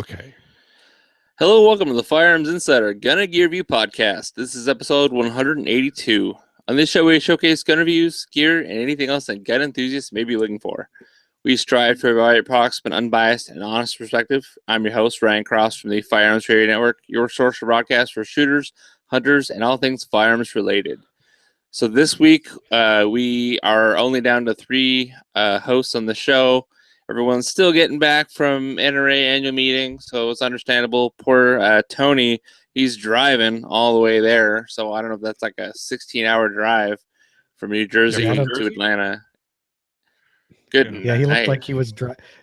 Okay. Hello, welcome to the Firearms Insider Gun and Gear Review Podcast. This is episode 182. On this show, we showcase gun reviews, gear, and anything else that gun enthusiasts may be looking for. We strive to provide products from an unbiased and honest perspective. I'm your host, Ryan Cross from the Firearms Radio Network, your source for broadcasts for shooters, hunters, and all things firearms related. So this week, we are only down to three hosts on the show. Everyone's still getting back from NRA annual meeting, so it's understandable. Poor Tony, he's driving all the way there, so I don't know if that's like a 16-hour drive from New Jersey to Atlanta. Good. Yeah, he looked like he was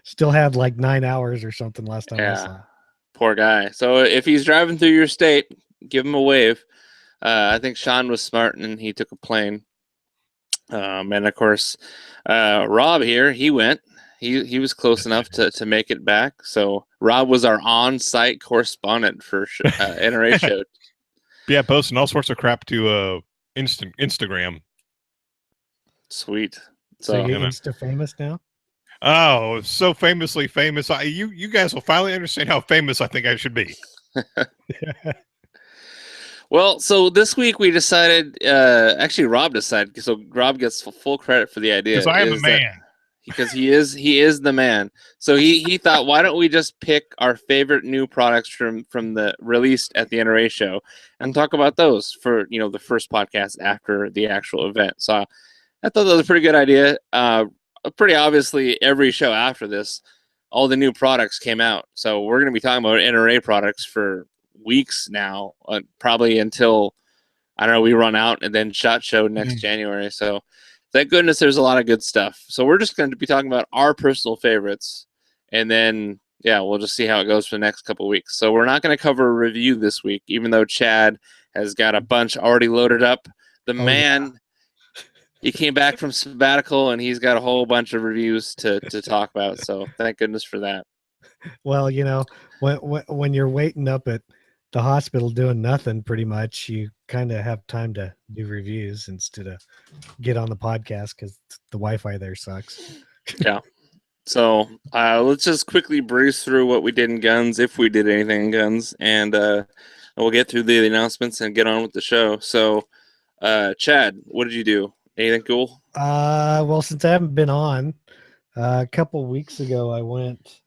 still had like 9 hours or something last time I saw. Poor guy. So if he's driving through your state, give him a wave. I think Sean was smart and he took a plane. And of course, Rob here, he went. He was close enough to make it back. So Rob was our on-site correspondent for NRA show. Yeah, posting all sorts of crap to Instagram. Sweet. So you're Insta famous now? Oh, so famously famous. You guys will finally understand how famous I think I should be. Well, so this week we decided, actually Rob decided, so Rob gets full credit for the idea. Because I am a man. Because he is the man. So he thought, why don't we just pick our favorite new products from the released at the NRA show and talk about those for, the first podcast after the actual event. So I thought that was a pretty good idea. Pretty obviously, every show after this, all the new products came out. So we're going to be talking about NRA products for weeks now, probably until, I don't know, we run out and then SHOT Show next January. So thank goodness there's a lot of good stuff. So we're just going to be talking about our personal favorites. And then, we'll just see how it goes for the next couple of weeks. So we're not going to cover a review this week, even though Chad has got a bunch already loaded up. He came back from sabbatical and he's got a whole bunch of reviews to talk about. So thank goodness for that. Well, when you're waiting up at the hospital doing nothing, pretty much, you kind of have time to do reviews instead of get on the podcast because the Wi-Fi there sucks. Yeah. So let's just quickly breeze through what we did in guns, if we did anything in guns, and we'll get through the announcements and get on with the show. So, Chad, what did you do? Anything cool? Well, since I haven't been on, a couple weeks ago, I went.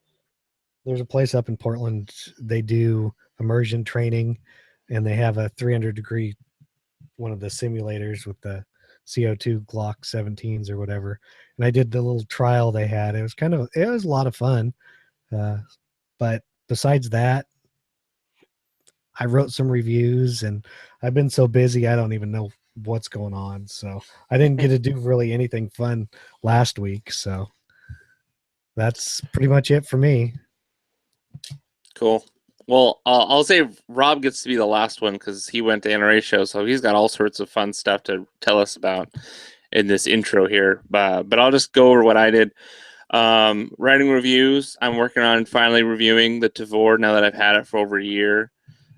There's a place up in Portland. They do immersion training, and they have a 300-degree one of the simulators with the CO2 Glock 17s or whatever. And I did the little trial they had. It was a lot of fun. But besides that, I wrote some reviews, and I've been so busy I don't even know what's going on. So I didn't get to do really anything fun last week. So that's pretty much it for me. Cool. Well, I'll say Rob gets to be the last one because he went to NRA show, so he's got all sorts of fun stuff to tell us about in this intro here. But I'll just go over what I did. Writing reviews. I'm working on finally reviewing the Tavor now that I've had it for over a year.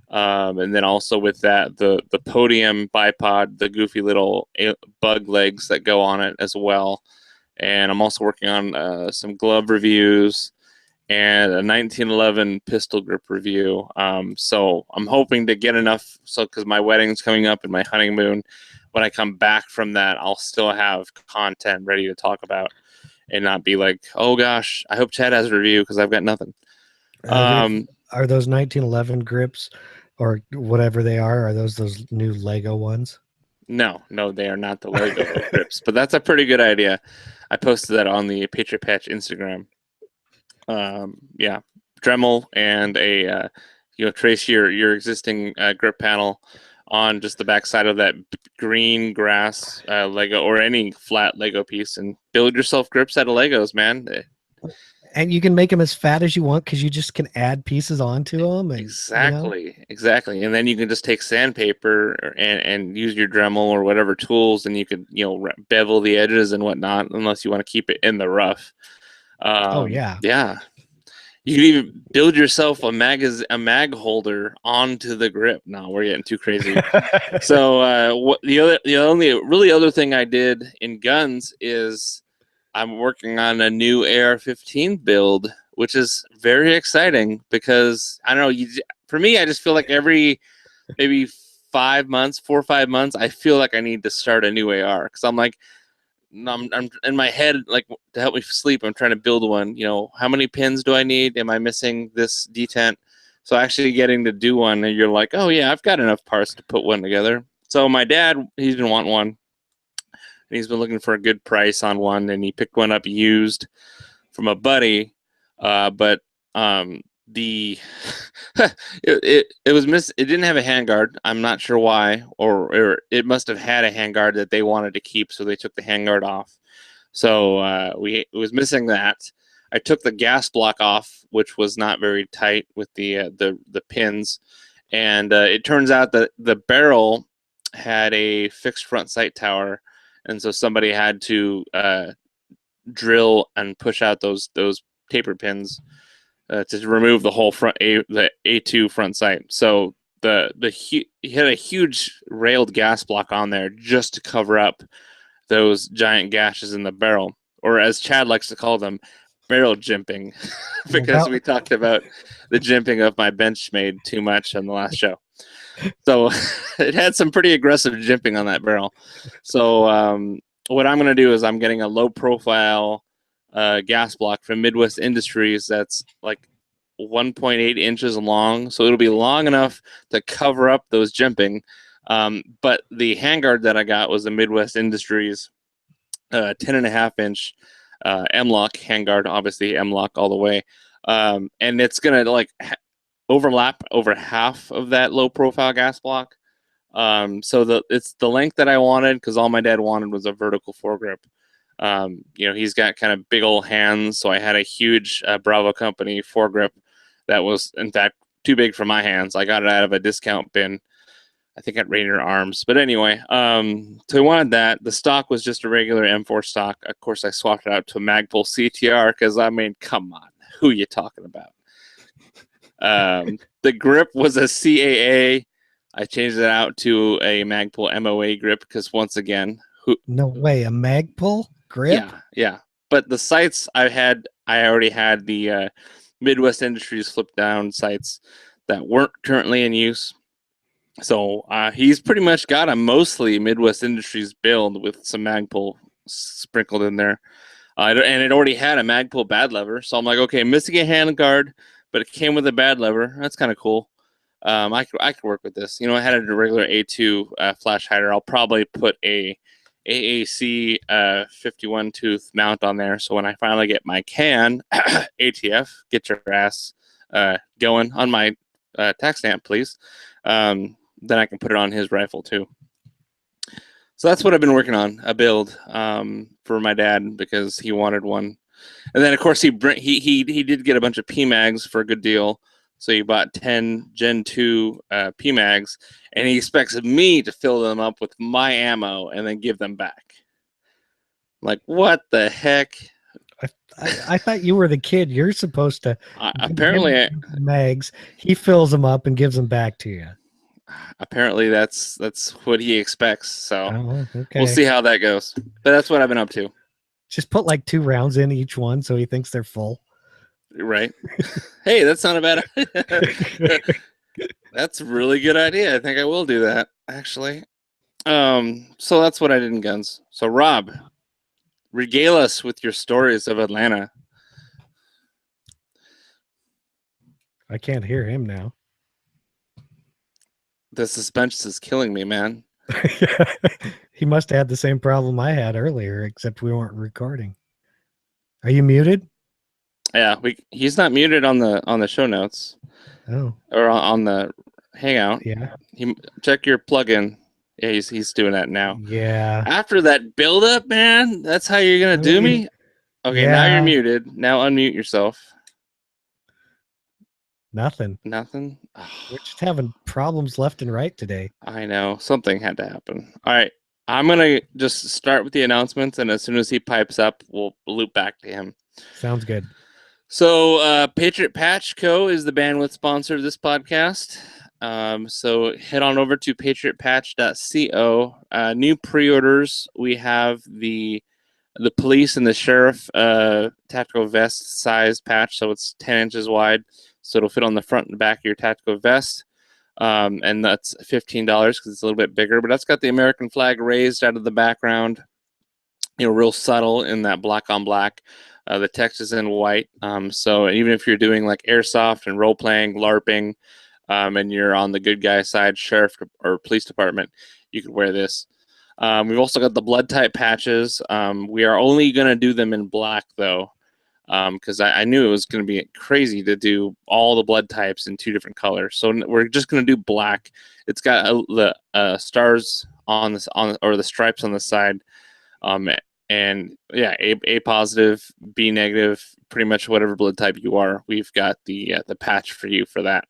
And then also with that, the Podium bipod, the goofy little bug legs that go on it as well. And I'm also working on some glove reviews and a 1911 pistol grip review. So I'm hoping to get enough, because my wedding's coming up and my honeymoon, when I come back from that, I'll still have content ready to talk about and not be like, oh gosh, I hope Chad has a review because I've got nothing. Are those 1911 grips or whatever they are those new Lego ones? No, they are not the Lego grips, but that's a pretty good idea. I posted that on the Patriot Patch Instagram. Dremel and a trace your existing grip panel on just the back side of that green grass Lego or any flat Lego piece and build yourself grips out of Legos, man. And you can make them as fat as you want because you just can add pieces onto them. And, exactly. And then you can just take sandpaper and use your Dremel or whatever tools, and you could bevel the edges and whatnot, unless you want to keep it in the rough. Yeah. You can even build yourself a mag holder onto the grip. No, we're getting too crazy. So the only really other thing I did in guns is I'm working on a new AR-15 build which is very exciting because I don't know. For me, I just feel like every maybe 4 or 5 months, I feel like I need to start a new AR because I'm like, I'm in my head, like to help me sleep, I'm trying to build one. How many pins do I need? Am I missing this detent? So actually getting to do one, and you're like, oh yeah, I've got enough parts to put one together. So my dad, he's been wanting one. And he's been looking for a good price on one, and he picked one up used from a buddy. But the it was it didn't have a handguard. I'm not sure why, or it must have had a handguard that they wanted to keep, so they took the handguard off. So it was missing that. I took the gas block off, which was not very tight with the pins, and it turns out that the barrel had a fixed front sight tower, and so somebody had to drill and push out those taper pins to remove the whole the A2 front sight. So he had a huge railed gas block on there just to cover up those giant gashes in the barrel, or as Chad likes to call them, barrel jimping, because we talked about the jimping of my Benchmade too much on the last show. So it had some pretty aggressive jimping on that barrel. So what I'm going to do is I'm getting a low profile gas block from Midwest Industries that's like 1.8 inches long. So it'll be long enough to cover up those jimping. But the handguard that I got was a Midwest Industries 10.5 inch M-LOK handguard, obviously M-LOK all the way. And it's going to overlap over half of that low profile gas block. So it's the length that I wanted, because all my dad wanted was a vertical foregrip. He's got kind of big old hands, so I had a huge Bravo Company foregrip that was, in fact, too big for my hands. I got it out of a discount bin, I think at Rainier Arms. But anyway, so I wanted that. The stock was just a regular M4 stock. Of course, I swapped it out to a Magpul CTR because, I mean, come on, who are you talking about? The grip was a CAA. I changed it out to a Magpul MOA grip because, once again, no way, a Magpul grip? Yeah. But the sights I already had the Midwest Industries flip down sights that weren't currently in use. So he's pretty much got a mostly Midwest Industries build with some Magpul sprinkled in there. And it already had a Magpul bad lever. So I'm like, okay, missing a handguard, but it came with a bad lever. That's kind of cool. I could work with this. I had a regular A2 flash hider. I'll probably put a AAC 51 tooth mount on there. So when I finally get my can, ATF, get your ass going on my tax stamp, please. Then I can put it on his rifle too. So that's what I've been working on, a build for my dad because he wanted one. And then of course he did get a bunch of PMags for a good deal. So he bought 10 Gen 2 PMags, and he expects me to fill them up with my ammo and then give them back. Like, what the heck? I thought you were the kid. You're supposed to apparently mags. He fills them up and gives them back to you. Apparently that's what he expects. So okay. We'll see how that goes. But that's what I've been up to. Just put like 2 rounds in each one so he thinks they're full. Right. Hey, that's not a bad idea. That's a really good idea. I think I will do that, actually. So that's what I did in guns. So Rob, regale us with your stories of Atlanta. I can't hear him now. The suspense is killing me, man. He must have had the same problem I had earlier, except we weren't recording. Are you muted? Yeah, he's not muted on the show notes. Oh. Or on the Hangout. Yeah. Check your plugin. Yeah, he's doing that now. Yeah. After that build up, man, that's how you're gonna do me? Okay, yeah. Now you're muted. Now unmute yourself. Nothing. Oh, We're just having problems left and right today. I know. Something had to happen. All right. I'm gonna just start with the announcements, and as soon as he pipes up, we'll loop back to him. Sounds good. So Patriot Patch Co. is the bandwidth sponsor of this podcast. So head on over to patriotpatch.co. New pre-orders, we have the The police and the sheriff tactical vest size patch, so it's 10 inches wide, so it'll fit on the front and back of your tactical vest. And that's $15 because it's a little bit bigger, but that's got the American flag raised out of the background, real subtle in that black on black. The text is in white, so even if you're doing like airsoft and role playing, LARPing, and you're on the good guy side, sheriff or police department, you could wear this. We've also got the blood type patches. We are only going to do them in black though, because I knew it was going to be crazy to do all the blood types in 2 different colors. So we're just going to do black. It's got the stars on this or the stripes on the side, and yeah, A positive, B negative, pretty much whatever blood type you are. We've got the patch for you for that.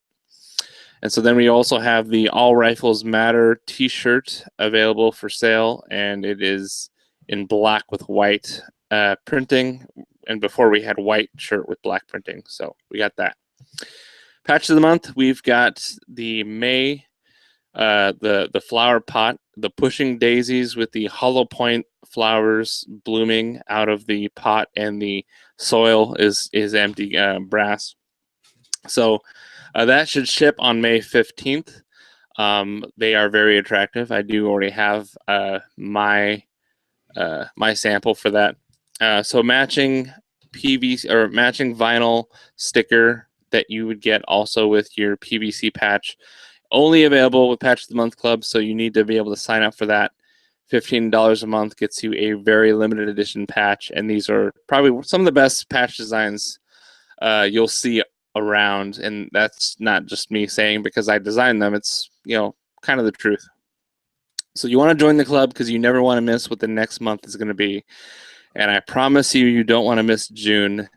And so then we also have the All Rifles Matter t-shirt available for sale, and it is in black with white printing. And before we had white shirt with black printing, so we got that. Patch of the month, we've got the May, the flower pot, the pushing daisies with the hollow point flowers blooming out of the pot, and the soil is empty brass. So that should ship on May 15th. They are very attractive. I do already have my sample for that. So matching PVC or matching vinyl sticker that you would get also with your PVC patch, only available with Patch of the Month Club. So you need to be able to sign up for that. $15 a month gets you a very limited edition patch, and these are probably some of the best patch designs you'll see around. And that's not just me saying because I designed them. It's kind of the truth. So you want to join the club because you never want to miss what the next month is going to be. And I promise you don't want to miss June,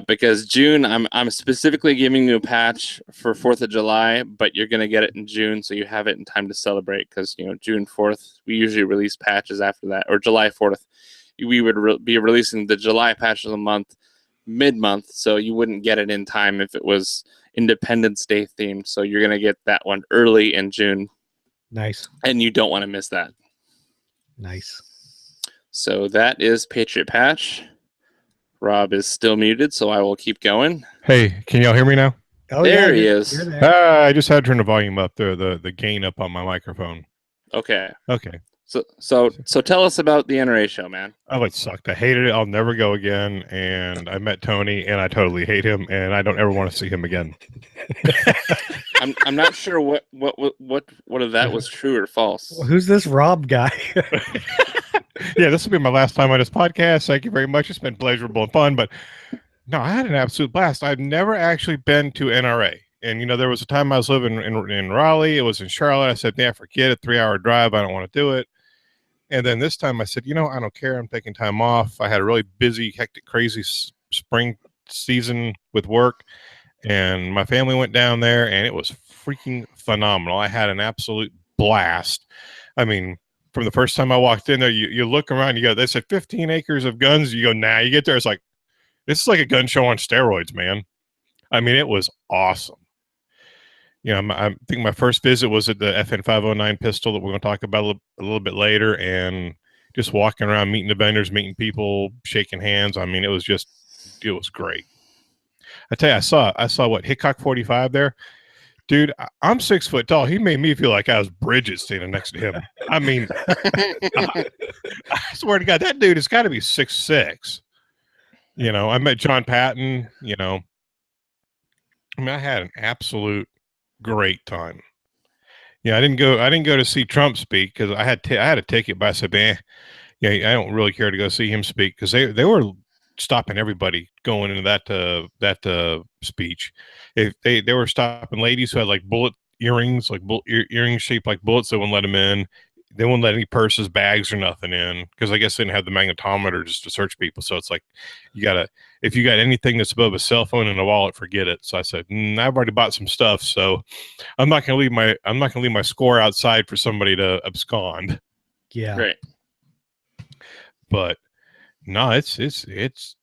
because June, I'm specifically giving you a patch for 4th of July, but you're going to get it in June, so you have it in time to celebrate, because June 4th, we usually release patches after that, or July 4th. We would be releasing the July patch of the month mid-month, so you wouldn't get it in time if it was Independence Day themed. So you're going to get that one early in June. Nice. And you don't want to miss that. Nice. So that is Patriot Patch. Rob is still muted, so I will keep going. Hey, can y'all hear me now? Oh, there yeah, he is. I just had to turn the volume up, the gain up on my microphone. Okay. So tell us about the NRA show, man. Oh, it sucked. I hated it. I'll never go again. And I met Tony, and I totally hate him, and I don't ever want to see him again. I'm not sure what of that was true or false. Well, who's this Rob guy? Yeah, this will be my last time on this podcast. Thank you very much. It's been pleasurable and fun, but no, I had an absolute blast. I've never actually been to NRA. And, there was a time I was living in Raleigh. It was in Charlotte. I said, yeah, forget it. 3-hour drive. I don't want to do it. And then this time I said, I don't care. I'm taking time off. I had a really busy, hectic, crazy spring season with work. And my family went down there, and it was freaking phenomenal. I had an absolute blast. I mean, from the first time I walked in there, you look around, they said 15 acres of guns. You go, nah, you get there. It's like, this is like a gun show on steroids, man. I mean, it was awesome. I think my first visit was at the FN 509 pistol that we're going to talk about a little bit later, and just walking around, meeting the vendors, meeting people, shaking hands. I mean, it was great. I tell you, I saw what, Hickok 45 there. Dude, I'm 6 foot tall. He made me feel like I was Bridget standing next to him. I mean, I swear to God, that dude has got to be 6'6". I met John Patton, I mean, I had an absolute great time. I didn't go to see Trump speak because I had a ticket, but I said, I don't really care to go see him speak, because they were stopping everybody going into that speech. If they were stopping ladies who had like bullet earrings, like earrings shaped like bullets. They wouldn't let them in. They wouldn't let any purses, bags, or nothing in, because I guess they didn't have the magnetometer just to search people. So it's like, if you got anything that's above a cell phone and a wallet, forget it. So I said, I've already bought some stuff, so I'm not going to leave my score outside for somebody to abscond. Yeah. Right. But no, it's NRA,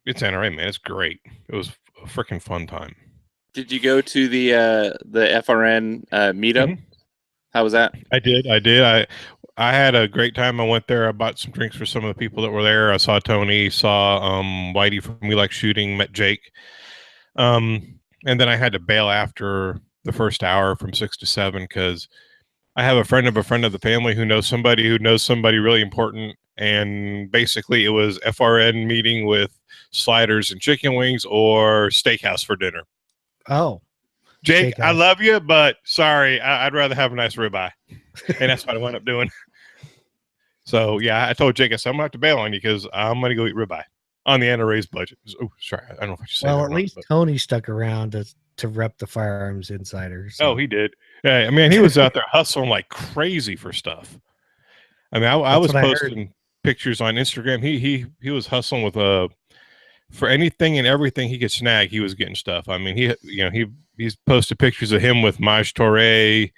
man. It's great. It was a freaking fun time. Did you go to the FRN meetup? Mm-hmm. How was that? I did. I had a great time. I went there. I bought some drinks for some of the people that were there. I saw Tony, saw Whitey from We Like Shooting, met Jake. And then I had to bail after the first hour from 6 to 7 because I have a friend of the family who knows somebody really important. And basically, it was FRN meeting with sliders and chicken wings or steakhouse for dinner. Oh, Jake, I steakhouse. love you, but sorry, I'd rather have a nice ribeye. And that's what I wound up doing. So, yeah, I told Jake, I said, I'm going to have to bail on you because I'm going to go eat ribeye on the NRA's budget. Oh, sorry. I don't know if I should say that. Well, at least Tony stuck around to rep the Firearms Insider. So. Oh, he did. Yeah, I mean, he was out there hustling like crazy for stuff. I mean, I was posting pictures on Instagram. He was hustling with for anything and everything he could snag. He was getting stuff. I mean, he's posted pictures of him with Maj Touré,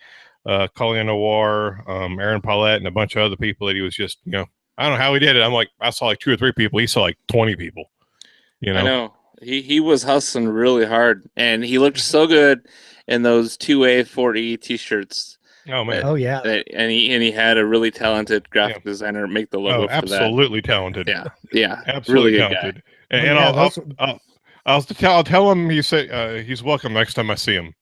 Colin Noir, Aaron Paulette, and a bunch of other people that he was just, I don't know how he did it. I'm like, I saw like 2 or 3 people. He saw like 20 people. I know. He was hustling really hard, and he looked so good in those 2A 40 t-shirts. Oh man! Oh yeah! And he had a really talented graphic designer make the logo. Absolutely talented. Yeah, absolutely really talented. Guy. And I'll tell him he said he's welcome next time I see him.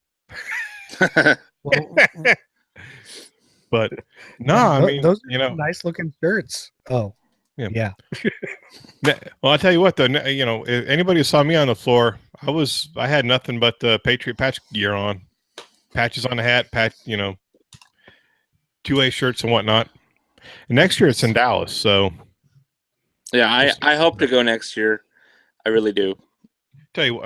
But no, I mean those are nice looking shirts. Oh yeah. Well, I'll tell you what though. If anybody who saw me on the floor, I had nothing but the Patriot patch gear on, patches on the hat, 2A shirts and whatnot. And next year it's in Dallas, so yeah, I hope to go next year. I really do. Tell you,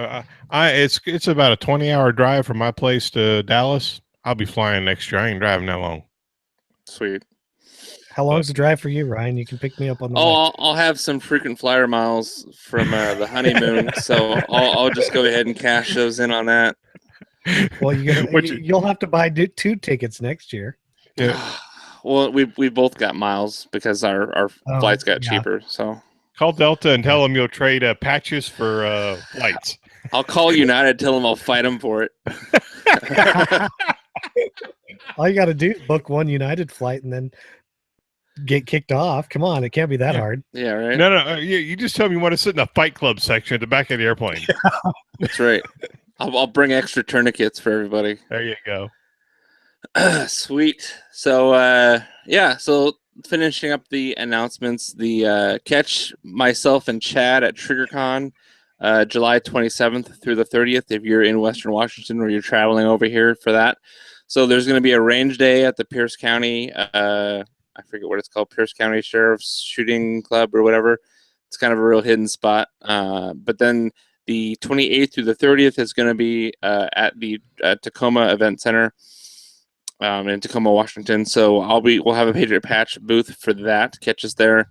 it's about a 20-hour drive from my place to Dallas. I'll be flying next year. I ain't driving that long. Sweet. How long's the drive for you, Ryan? You can pick me up on the. I'll have some frequent flyer miles from the honeymoon, so I'll just go ahead and cash those in on that. Well, you'll have to buy 2 tickets next year. Yeah. Well, we both got miles because our flights got cheaper. So call Delta and tell them you'll trade patches for flights. I'll call United, tell them I'll fight them for it. All you got to do is book one United flight and then get kicked off. Come on, it can't be that hard. Yeah, right. No. You just tell me you want to sit in the Fight Club section at the back of the airplane. That's right. I'll bring extra tourniquets for everybody. There you go. Sweet. So so finishing up the announcements, the catch myself and Chad at TriggerCon July 27th through the 30th if you're in Western Washington or you're traveling over here for that. So there's going to be a range day at the Pierce County I forget what it's called, Pierce County Sheriff's Shooting Club or whatever. It's kind of a real hidden spot. But then the 28th through the 30th is going to be at the Tacoma Event Center in Tacoma, Washington. So we'll have a Patriot Patch booth for that. Catch us there.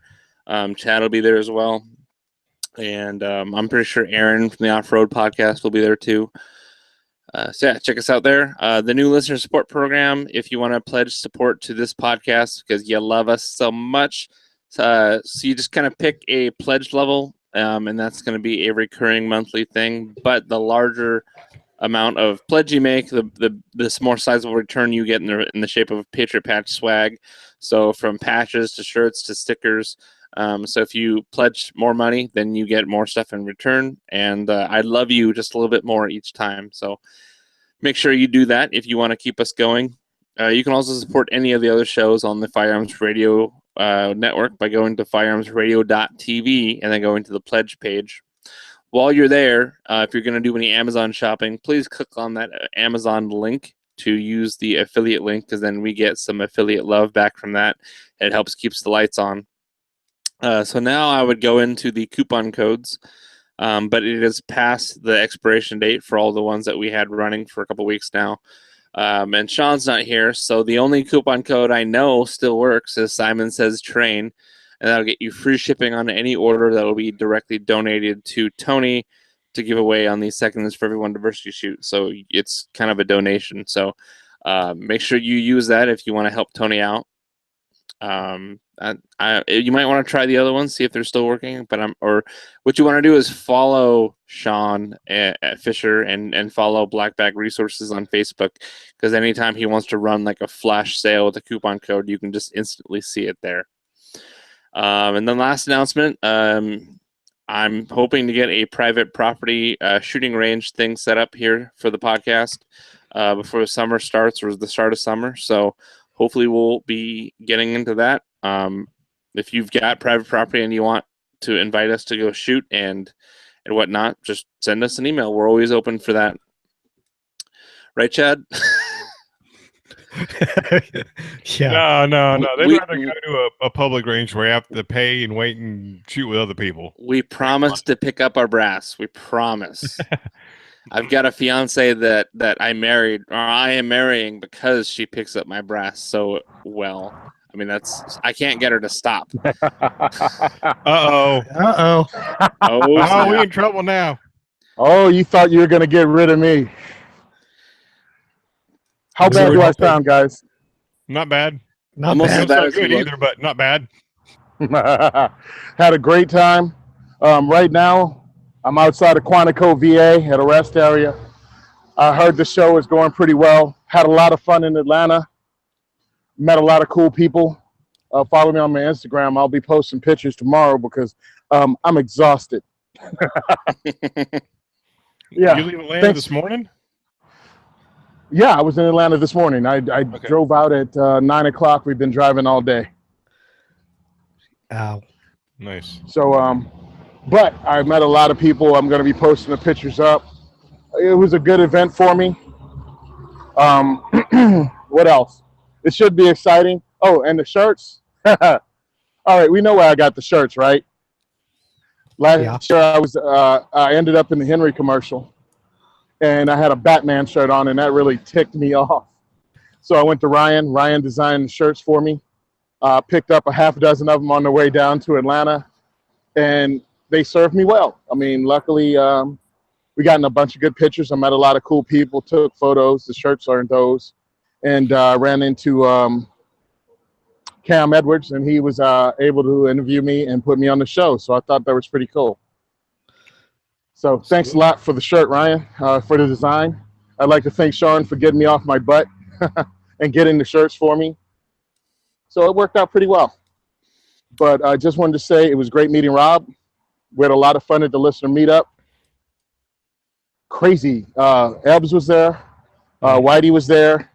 Chad will be there as well. And I'm pretty sure Aaron from the Off-Road Podcast will be there too. So yeah, check us out there. The new listener support program, if you want to pledge support to this podcast because you love us so much. So you just kind of pick a pledge level, and that's going to be a recurring monthly thing. But the larger amount of pledge you make, the more sizable return you get in the shape of Patriot Patch swag. So from patches to shirts to stickers. So if you pledge more money, then you get more stuff in return. And I love you just a little bit more each time. So make sure you do that if you want to keep us going. You can also support any of the other shows on the Firearms Radio Network by going to firearmsradio.tv and then going to the pledge page. While you're there, if you're going to do any Amazon shopping, please click on that Amazon link to use the affiliate link because then we get some affiliate love back from that. And it helps keeps the lights on. So now I would go into the coupon codes, but it is past the expiration date for all the ones that we had running for a couple weeks now. And Sean's not here, so the only coupon code I know still works is Simon Says Train, and that'll get you free shipping on any order that will be directly donated to Tony to give away on the Seconds for Everyone Diversity Shoot. So it's kind of a donation. So make sure you use that if you want to help Tony out. You might want to try the other ones, see if they're still working. But or what you want to do is follow Sean at Fisher and follow Black Bag Resources on Facebook, because anytime he wants to run like a flash sale with a coupon code, you can just instantly see it there. And then last announcement, I'm hoping to get a private property shooting range thing set up here for the podcast before the summer starts, or the start of summer. So hopefully we'll be getting into that. If you've got private property and you want to invite us to go shoot and whatnot, just send us an email. We're always open for that. Right, Chad? Yeah. No. They'd rather go to a public range where you have to pay and wait and shoot with other people. We promise to pick up our brass. We promise. I've got a fiance that I married, or I am marrying, because she picks up my brass so well. I mean, I can't get her to stop. Uh-oh. Oh, we're in trouble now. Oh, you thought you were going to get rid of me. How bad do I sound, guys? Not bad. Not Almost as bad. bad Not as good you look. either, but not bad. Had a great time. Right now, I'm outside of Quantico, VA, at a rest area. I heard the show is going pretty well. Had a lot of fun in Atlanta. Met a lot of cool people. Follow me on my Instagram. I'll be posting pictures tomorrow because I'm exhausted. Yeah. You leave Atlanta this morning? Yeah, I was in Atlanta this morning. I drove out at 9 o'clock. We've been driving all day. Ow. Nice. So, but I met a lot of people. I'm going to be posting the pictures up. It was a good event for me. What else? It should be exciting. Oh, and the shirts. All right, we know where I got the shirts, right? Last year I ended up in the Henry commercial, and I had a Batman shirt on, and that really ticked me off. So I went to Ryan. Ryan designed the shirts for me. Picked up a half dozen of them on the way down to Atlanta, and they served me well. I mean, luckily, we got in a bunch of good pictures. I met a lot of cool people, took photos. The shirts aren't those. And ran into Cam Edwards, and he was able to interview me and put me on the show. So I thought that was pretty cool. So thanks a lot for the shirt, Ryan, for the design. I'd like to thank Sean for getting me off my butt and getting the shirts for me. So it worked out pretty well. But I just wanted to say it was great meeting Rob. We had a lot of fun at the listener meetup. Crazy. Ebbs was there. Whitey was there.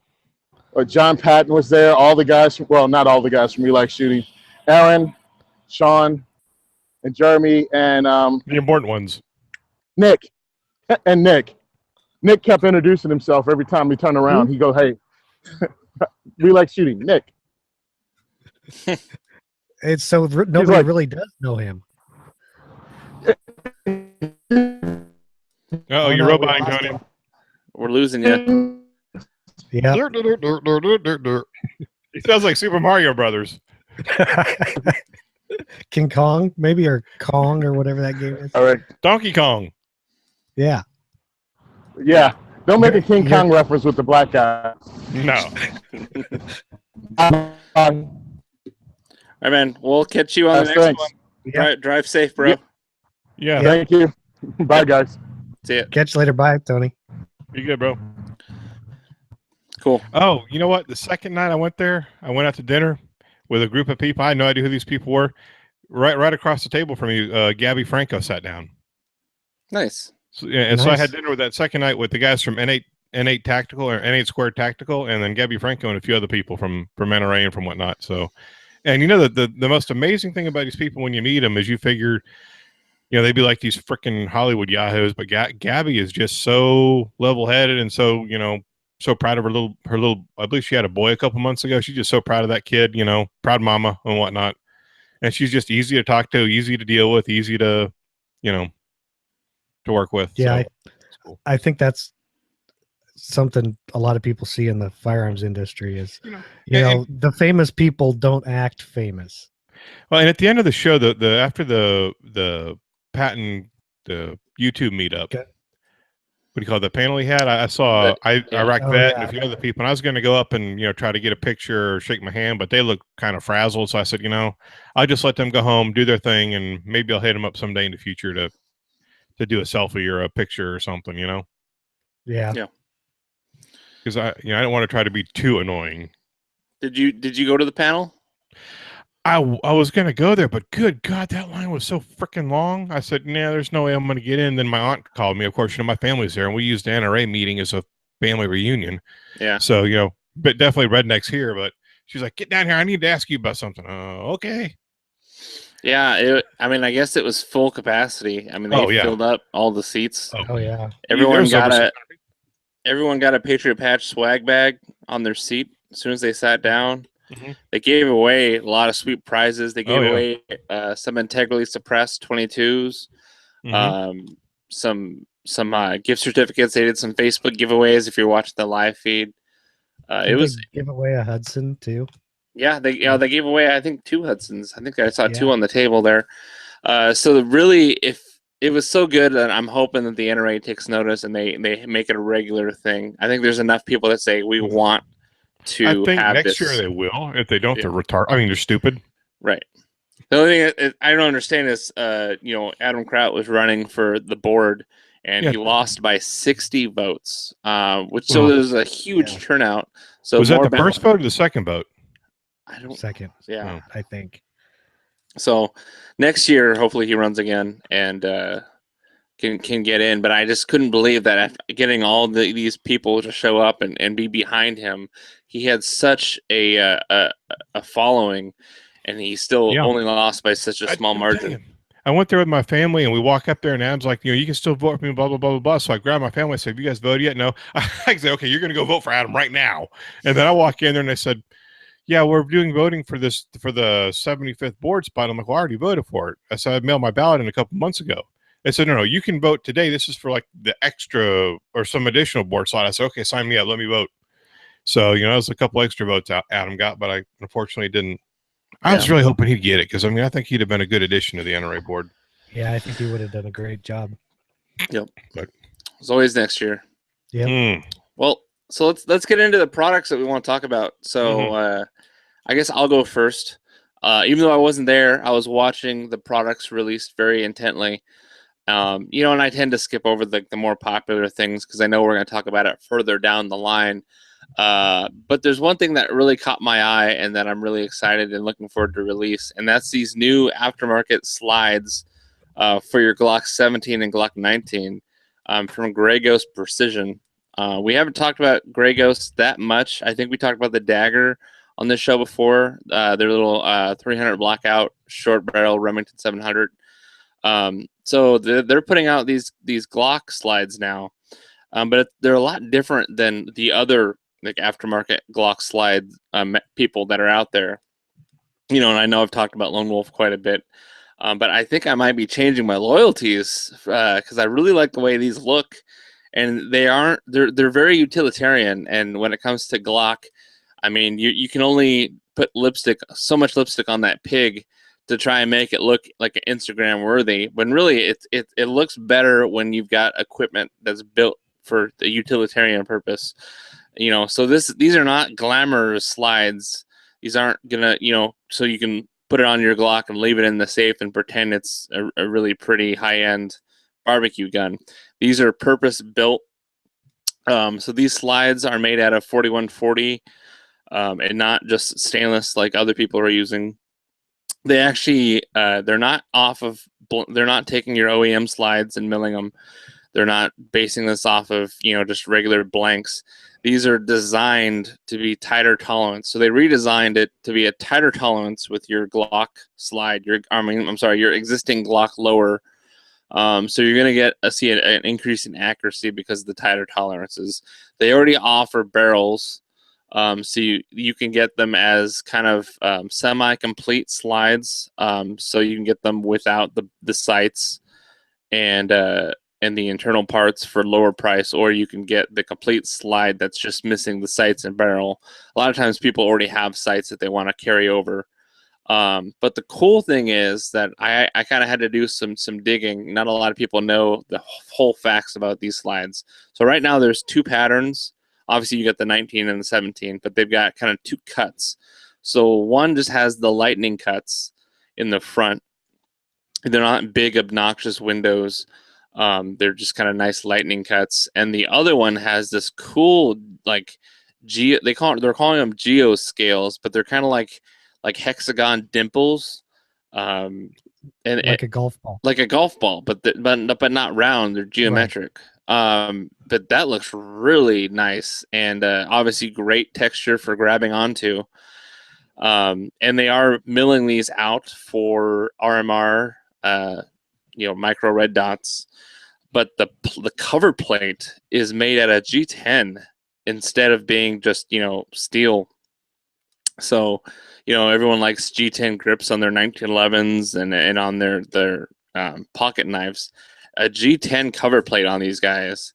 John Patton was there. All the guys, well, not all the guys from We Like Shooting. Aaron, Sean, and Jeremy, and The important ones. Nick. And Nick. Nick kept introducing himself every time we turn around. He goes, hey, We Like Shooting. Nick. It's so nobody really does know him. Oh, you're roboting, Tony. We're losing you. Yeah. He sounds like Super Mario Brothers. King Kong, maybe, or Kong, or whatever that game is. All right. Donkey Kong. Yeah. Yeah. Don't make a King Kong reference with the black guy. No. All right, man. We'll catch you on the next Thanks. one. Yeah. Drive safe, bro. Yeah. Thank you. Bye, guys. See ya. Catch you later. Bye, Tony. You good, bro? Cool. Oh, you know what? The second night I went there, I went out to dinner with a group of people. I had no idea who these people were. Right across the table from you, Gabby Franco sat down. Nice. So, yeah, and so I had dinner with that second night with the guys from N8 Tactical, or N8 Squared Tactical, and then Gabby Franco and a few other people from NRA and from whatnot. So, and you know, the most amazing thing about these people when you meet them is you figure, you know, they'd be like these freaking Hollywood yahoos, but Gabby is just so level-headed and so, you know, so proud of her little, I believe she had a boy a couple months ago. She's just so proud of that kid, you know, proud mama and whatnot. And she's just easy to talk to, easy to deal with, easy to, you know, to work with. Yeah. So, cool. I think that's something a lot of people see in the firearms industry is, you know, the famous people don't act famous. Well, and at the end of the show, after the Patton, the YouTube meetup, what do you call it, the panel he had? I saw Iraq Oh, Vet yeah. and a few other people, and I was going to go up and try to get a picture or shake my hand, but they look kind of frazzled. So I said, I'll just let them go home, do their thing, and maybe I'll hit them up someday in the future to do a selfie or a picture or something, Yeah. Yeah. Because I don't want to try to be too annoying. Did you go to the panel? I was going to go there, but good God, that line was so freaking long. I said, nah, there's no way I'm going to get in. Then my aunt called me. Of course, my family's there, and we used the NRA meeting as a family reunion. Yeah. So, but definitely rednecks here, but she's like, get down here. I need to ask you about something. Okay. Yeah. I guess it was full capacity. I mean, they filled up all the seats. Oh yeah. Everyone got a Patriot Patch swag bag on their seat as soon as they sat down. Mm-hmm. They gave away a lot of sweet prizes. They gave away some integrally suppressed 22s, some gift certificates. They did some Facebook giveaways if you're watching the live feed. It was give away a Hudson too. Yeah, they gave away I think 2 Hudsons. I think I saw 2 on the table there. So really, if it was so good, that I'm hoping that the NRA takes notice and they make it a regular thing. I think there's enough people that say we want to. I think have next this. year they will. If they don't, they're retarded. I mean, they're stupid. Right. The only thing I don't understand is, Adam Kraut was running for the board, and he lost by 60 votes, so there's a huge turnout. So was that the first vote or the second vote? Second. Yeah, I think. So next year, hopefully he runs again and can get in. But I just couldn't believe that after getting all these people to show up and be behind him, he had such a following, and he still only lost by such a small margin. I went there with my family, and we walk up there, and Adam's like, you can still vote for me, blah, blah, blah, blah, blah. So I grabbed my family. I said, have you guys voted yet? No. I said, okay, you're going to go vote for Adam right now. And then I walk in there, and they said, yeah, we're doing voting for the 75th board spot. I'm like, well, I already voted for it. I said, I mailed my ballot in a couple months ago. They said, no, you can vote today. This is for like the extra or some additional board slot. I said, okay, sign me up. Let me vote. So, it was a couple extra votes Adam got, but I unfortunately didn't. I was really hoping he'd get it because, I think he'd have been a good addition to the NRA board. Yeah, I think he would have done a great job. Yep. But it's always next year. Yeah. Well, so let's get into the products that we want to talk about. So I guess I'll go first. Even though I wasn't there, I was watching the products released very intently. And I tend to skip over the more popular things because I know we're going to talk about it further down the line. But there's one thing that really caught my eye and that I'm really excited and looking forward to release, and that's these new aftermarket slides for your Glock 17 and Glock 19 from Grey Ghost Precision. We haven't talked about Grey Ghost that much. I think we talked about the Dagger on this show before. Their little 300 blackout short barrel Remington 700. So they're putting out these Glock slides now, but they're a lot different than the other like aftermarket Glock slide people that are out there. And I know I've talked about Lone Wolf quite a bit, but I think I might be changing my loyalties because I really like the way these look, and they're very utilitarian. And when it comes to Glock, I mean, you can only put so much lipstick on that pig to try and make it look like an Instagram worthy, when really it looks better when you've got equipment that's built for the utilitarian purpose. So these are not glamorous slides. These aren't gonna, so you can put it on your Glock and leave it in the safe and pretend it's a really pretty high-end barbecue gun. These are purpose built. So these slides are made out of 4140 and not just stainless like other people are using. They actually they're not taking your OEM slides and milling them. They're not basing this off of just regular blanks. These are designed to be tighter tolerance. So they redesigned it to be a tighter tolerance with your Glock slide. Your existing Glock lower. So you're going to see an increase in accuracy because of the tighter tolerances. They already offer barrels. So you can get them as kind of semi-complete slides. So you can get them without the sights and the internal parts for lower price, or you can get the complete slide that's just missing the sights and barrel. A lot of times people already have sights that they want to carry over. But the cool thing is that I kind of had to do some digging. Not a lot of people know the whole facts about these slides. So right now there's 2 patterns. Obviously you got the 19 and the 17, but they've got kind of 2 cuts. So one just has the lightning cuts in the front. They're not big obnoxious windows. They're just kind of nice lightning cuts. And the other one has this cool like they're calling them geo scales, but they're kind of like hexagon dimples, and like a golf ball. Like a golf ball, but not round. They're geometric. Right. But that looks really nice, and obviously great texture for grabbing onto. And they are milling these out for RMR, micro red dots. But the cover plate is made out of G10 instead of being just steel. So, everyone likes G10 grips on their 1911s and on their pocket knives. A G10 cover plate on these guys.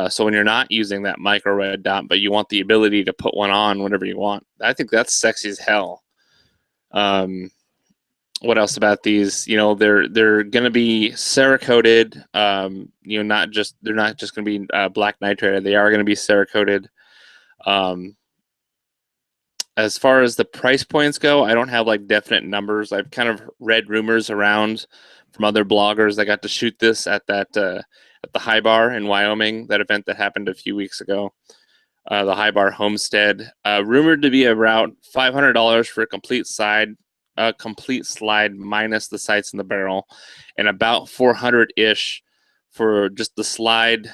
So when you're not using that micro red dot, but you want the ability to put one on whenever you want, I think that's sexy as hell. What else about these? They're going to be Cerakoted. They're not just going to be black nitride. They are going to be Cerakoted. As far as the price points go, I don't have like definite numbers. I've kind of read rumors around from other bloggers that got to shoot this at that at the High Bar in Wyoming, that event that happened a few weeks ago. The High Bar Homestead, rumored to be around $500 for a complete slide minus the sights and the barrel, and about $400-ish for just the slide,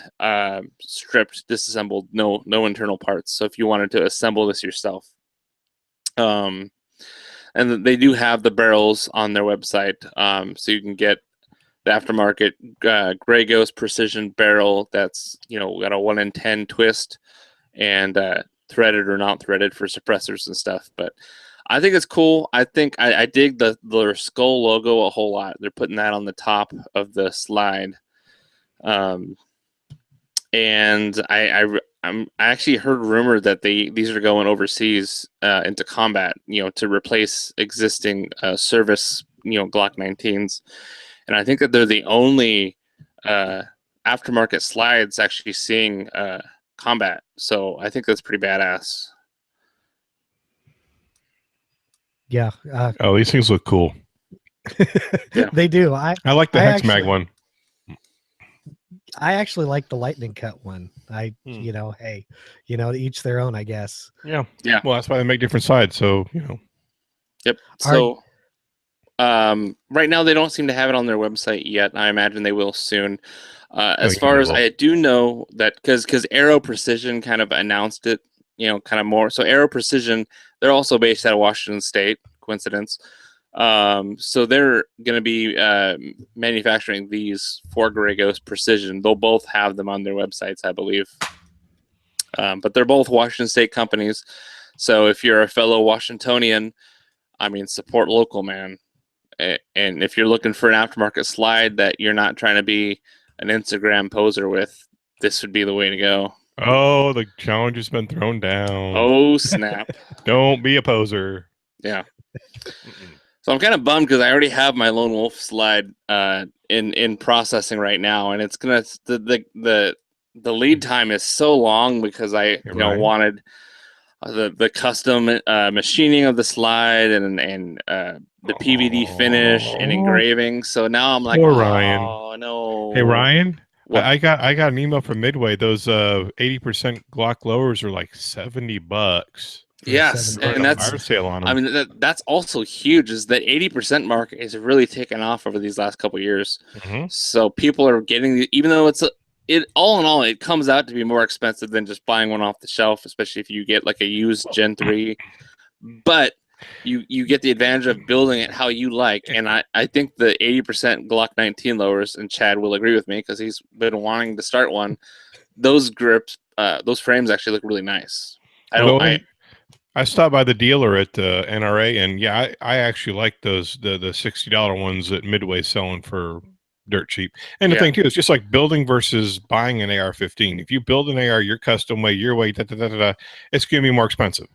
stripped, disassembled, no internal parts. So if you wanted to assemble this yourself. And they do have the barrels on their website, so you can get the aftermarket Grey Ghost Precision barrel that's got a 1 in 10 twist and threaded or not threaded for suppressors and stuff. But I think it's cool. I think I dig the skull logo a whole lot. They're putting that on the top of the slide, and I actually heard rumor that these are going overseas into combat, to replace existing service, Glock 19s, and I think that they're the only aftermarket slides actually seeing combat. So I think that's pretty badass. Yeah. These things look cool. Yeah. They do. I like the Hex Mag one. I actually like the lightning cut one. Each their own, I guess. Yeah. Yeah. Well, that's why they make different sides. So, Yep. So, right now they don't seem to have it on their website yet. I imagine they will soon. As far as I do know that because Aero Precision kind of announced it, kind of more. So Aero Precision, they're also based out of Washington State. Coincidence. So they're going to be manufacturing these for Grey Ghost Precision. They'll both have them on their websites, I believe. But they're both Washington State companies. So if you're a fellow Washingtonian, support local, man. And if you're looking for an aftermarket slide that you're not trying to be an Instagram poser with, this would be the way to go. Oh, the challenge has been thrown down. Oh, snap. Don't be a poser. Yeah. So I'm kind of bummed because I already have my Lone Wolf slide in processing right now, and it's gonna the lead time is so long because I wanted the custom machining of the slide and the PVD finish and engraving. So now I'm like, Ryan. Oh no. Hey Ryan, what? I got an email from Midway. Those 80% Glock lowers are like $70. Yes, and that's fire sale on them. That's also huge. Is that 80% mark is really taken off over these last couple of years. Mm-hmm. So people are getting, even though all in all, it comes out to be more expensive than just buying one off the shelf, especially if you get like a used Gen 3. But you get the advantage of building it how you like, and I think the 80% Glock 19 lowers, and Chad will agree with me because he's been wanting to start one. Those grips, those frames actually look really nice. I stopped by the dealer at NRA, and yeah, I actually like those the $60 ones that Midway's selling for dirt cheap. And the thing too is just like building versus buying an AR-15. If you build an AR your custom way, your way, it's going to be more expensive.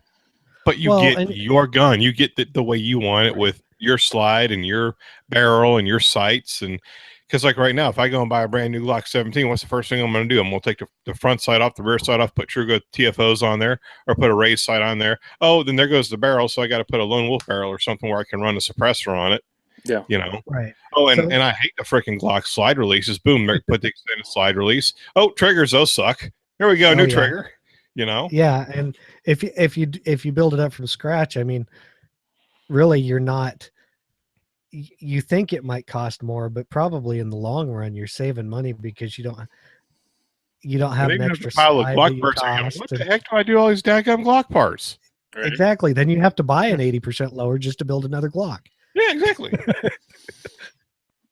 But you get your gun, you get the way you want it with your slide and your barrel and your sights. And because like right now, if I go and buy a brand new Glock 17, what's the first thing I'm going to do? I'm going to take the front side off, the rear side off, put TrueGo TFOs on there, or put a raised sight on there. Oh, then there goes the barrel. So I got to put a lone wolf barrel or something where I can run a suppressor on it. Yeah. You know? Right. Oh, and I hate the freaking Glock slide releases. Boom, put the extended slide release. Oh, triggers, those suck. Here we go, new trigger. You know? Yeah, and if you build it up from scratch, I mean, really, you're not. You think it might cost more, but probably in the long run, you're saving money because you don't have an extra pile of slide Glock that you parts. cost. What the heck do I do all these daggum Glock parts? Right. Exactly. Then you have to buy an 80% lower just to build another Glock. Yeah, exactly.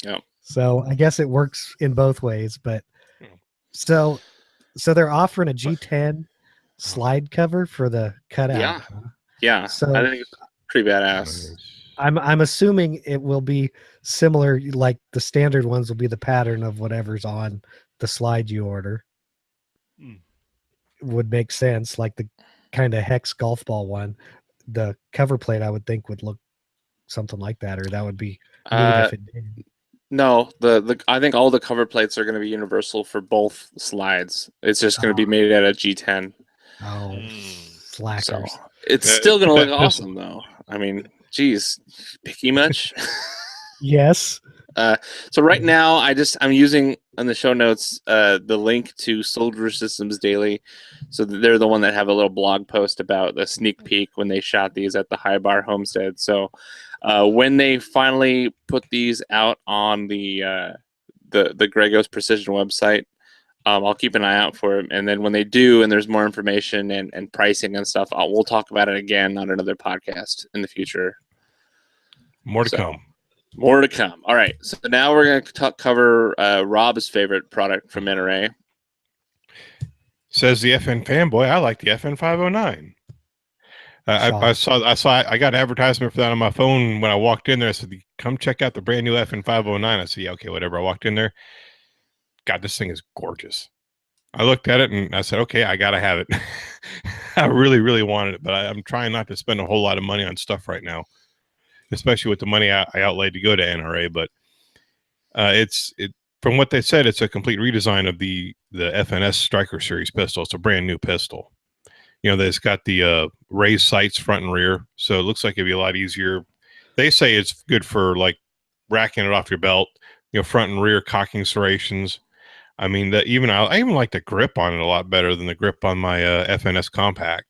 Yeah. So I guess it works in both ways, but so they're offering a G10 slide cover for the cutout. Yeah. Yeah. So I think it's pretty badass. I'm assuming it will be similar, like the standard ones will be the pattern of whatever's on the slide you order. Would make sense, like the kind of hex golf ball one. The cover plate I would think would look something like that, or that would be neat if it did. No, I think all the cover plates are going to be universal for both slides. It's just going to be made out of G10. Oh, slackers. So it's still going to look awesome, though. I mean, geez, picky much? Yes. So right now, I'm using on the show notes the link to Soldier Systems Daily. So they're the one that have a little blog post about the sneak peek when they shot these at the High Bar Homestead. So when they finally put these out on the Gregos Precision website, I'll keep an eye out for it. And then when they do, and there's more information and pricing and stuff, we'll talk about it again on another podcast in the future. More to come. More to come. All right. So now we're going to cover Rob's favorite product from NRA. Says the FN fanboy. I like the FN 509. I got an advertisement for that on my phone when I walked in there. I said, "Come check out the brand new FN 509." I said, "Yeah, okay, whatever." I walked in there. God, this thing is gorgeous. I looked at it and I said, "Okay, I gotta have it." I really, really wanted it, but I'm trying not to spend a whole lot of money on stuff right now, especially with the money I outlaid to go to NRA. But from what they said, it's a complete redesign of the FNS Striker Series pistol. It's a brand new pistol. You know, it's got the raised sights front and rear, so it looks like it'd be a lot easier. They say it's good for like racking it off your belt. You know, front and rear cocking serrations. I mean, I even like the grip on it a lot better than the grip on my FNS Compact.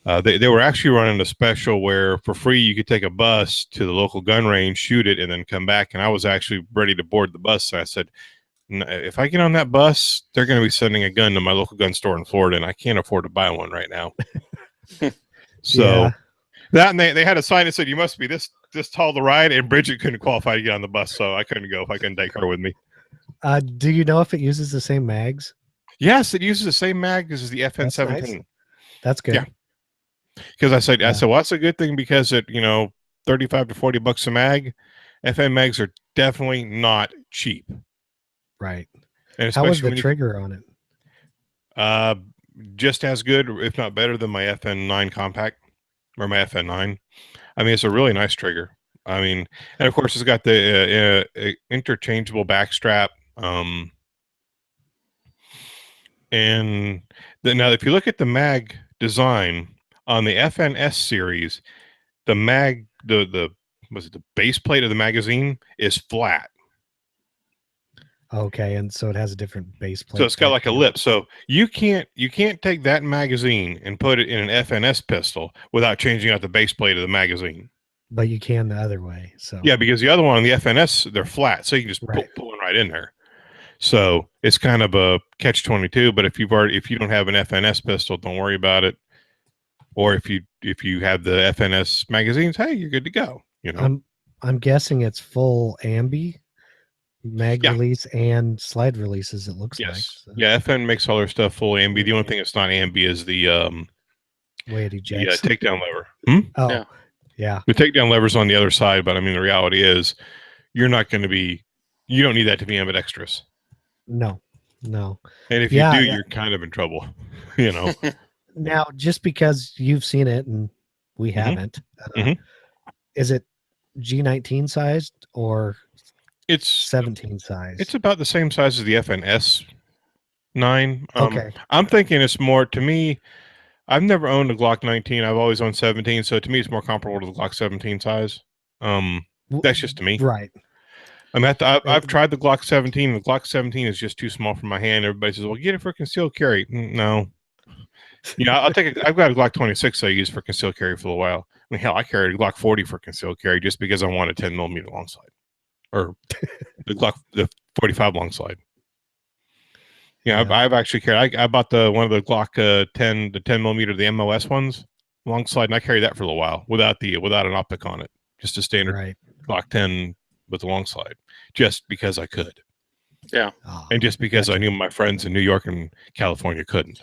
They were actually running a special where for free you could take a bus to the local gun range, shoot it, and then come back. And I was actually ready to board the bus. So I said, if I get on that bus, they're going to be sending a gun to my local gun store in Florida, and I can't afford to buy one right now. So that, and they had a sign that said, "You must be this tall to ride," and Bridget couldn't qualify to get on the bus, so I couldn't go if I couldn't take her with me. Do you know if it uses the same mags? Yes, it uses the same mag as the FN 17. Nice. That's good. Yeah. Because I said, well, that's a good thing because at, $35 to $40 a mag, FN mags are definitely not cheap. Right. And how was the trigger on it? Just as good, if not better than my FN9 compact or my FN9. I mean, it's a really nice trigger. I mean, and of course, it's got the interchangeable backstrap. And now, if you look at the mag design on the FNS series, the mag, the base plate of the magazine is flat. Okay, and so it has a different base plate. So it's got like a lip. So you can't take that magazine and put it in an FNS pistol without changing out the base plate of the magazine. But you can the other way. So yeah, because the other one on the FNS, they're flat, so you can just pull it right in there. So it's kind of a catch-22. But if you don't have an FNS pistol, don't worry about it. Or if you have the FNS magazines, hey, you're good to go. I'm guessing it's full ambi mag release and slide releases. It looks like. So. Yeah, FN makes all their stuff full ambi. The only thing that's not ambi is the way it ejects. Takedown lever. Oh, yeah. The takedown lever's on the other side, but I mean the reality is you don't need that to be ambidextrous. No. And if you do, you're kind of in trouble. Now, just because you've seen it and we haven't, is it G19 sized or It's 17 size? It's about the same size as the FNS 9. Okay. I'm thinking it's more, to me, I've never owned a Glock 19. I've always owned 17, so to me it's more comparable to the Glock 17 size. That's just to me. Right. I mean, I've tried the Glock 17. The Glock 17 is just too small for my hand. Everybody says, well, get it for concealed carry. No. I'll take it. I've got a Glock 26 I use for concealed carry for a while. I mean, hell, I carried a Glock 40 for concealed carry just because I wanted 10 millimeter long slide, or the 45 long slide. I've actually carried. I bought one of the Glock 10 millimeter, the MOS ones, long slide, and I carried that for a little while without an optic on it, just a standard Glock 10 with the long slide, just because I could. Yeah, and just because I knew my friends in New York and California couldn't.